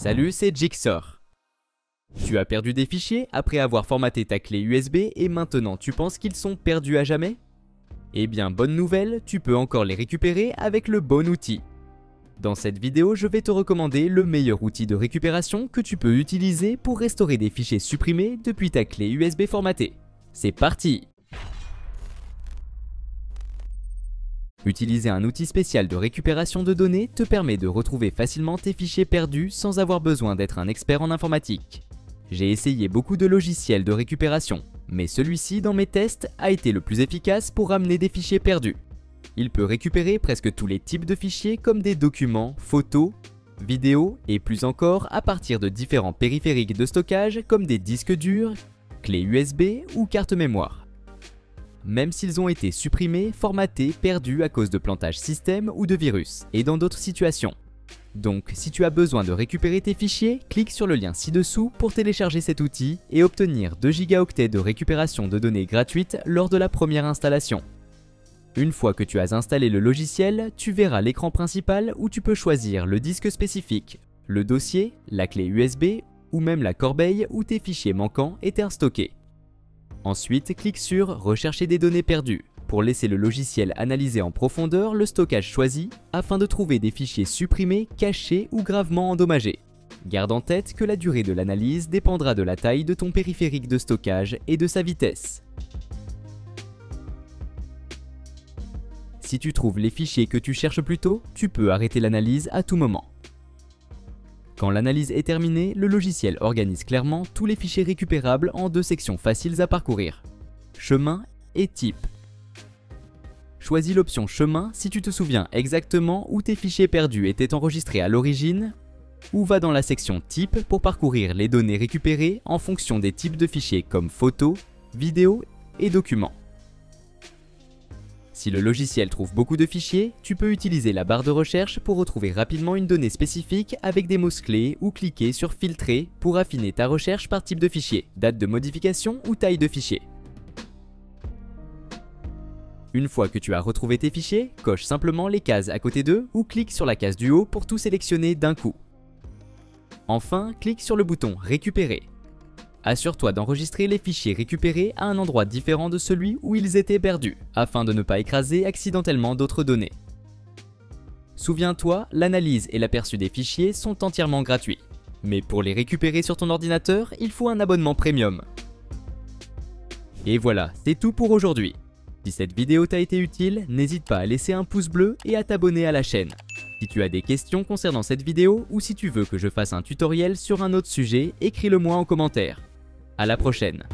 Salut, c'est Jigsaw. Tu as perdu des fichiers après avoir formaté ta clé USB et maintenant tu penses qu'ils sont perdus à jamais? Eh bien, bonne nouvelle, tu peux encore les récupérer avec le bon outil. Dans cette vidéo, je vais te recommander le meilleur outil de récupération que tu peux utiliser pour restaurer des fichiers supprimés depuis ta clé USB formatée. C'est parti! Utiliser un outil spécial de récupération de données te permet de retrouver facilement tes fichiers perdus sans avoir besoin d'être un expert en informatique. J'ai essayé beaucoup de logiciels de récupération, mais celui-ci dans mes tests a été le plus efficace pour ramener des fichiers perdus. Il peut récupérer presque tous les types de fichiers comme des documents, photos, vidéos et plus encore à partir de différents périphériques de stockage comme des disques durs, clés USB ou cartes mémoire. Même s'ils ont été supprimés, formatés, perdus à cause de plantage système ou de virus, et dans d'autres situations. Donc, si tu as besoin de récupérer tes fichiers, clique sur le lien ci-dessous pour télécharger cet outil et obtenir 2 gigaoctets de récupération de données gratuite lors de la première installation. Une fois que tu as installé le logiciel, tu verras l'écran principal où tu peux choisir le disque spécifique, le dossier, la clé USB ou même la corbeille où tes fichiers manquants étaient stockés. Ensuite, clique sur « Rechercher des données perdues » pour laisser le logiciel analyser en profondeur le stockage choisi afin de trouver des fichiers supprimés, cachés ou gravement endommagés. Garde en tête que la durée de l'analyse dépendra de la taille de ton périphérique de stockage et de sa vitesse. Si tu trouves les fichiers que tu cherches plus tôt, tu peux arrêter l'analyse à tout moment. Quand l'analyse est terminée, le logiciel organise clairement tous les fichiers récupérables en 2 sections faciles à parcourir. Chemin et type. Choisis l'option chemin si tu te souviens exactement où tes fichiers perdus étaient enregistrés à l'origine, ou va dans la section type pour parcourir les données récupérées en fonction des types de fichiers comme photos, vidéos et documents. Si le logiciel trouve beaucoup de fichiers, tu peux utiliser la barre de recherche pour retrouver rapidement une donnée spécifique avec des mots-clés ou cliquer sur Filtrer pour affiner ta recherche par type de fichier, date de modification ou taille de fichier. Une fois que tu as retrouvé tes fichiers, coche simplement les cases à côté d'eux ou clique sur la case du haut pour tout sélectionner d'un coup. Enfin, clique sur le bouton Récupérer. Assure-toi d'enregistrer les fichiers récupérés à un endroit différent de celui où ils étaient perdus, afin de ne pas écraser accidentellement d'autres données. Souviens-toi, l'analyse et l'aperçu des fichiers sont entièrement gratuits. Mais pour les récupérer sur ton ordinateur, il faut un abonnement premium. Et voilà, c'est tout pour aujourd'hui. Si cette vidéo t'a été utile, n'hésite pas à laisser un pouce bleu et à t'abonner à la chaîne. Si tu as des questions concernant cette vidéo ou si tu veux que je fasse un tutoriel sur un autre sujet, écris-le moi en commentaire. À la prochaine.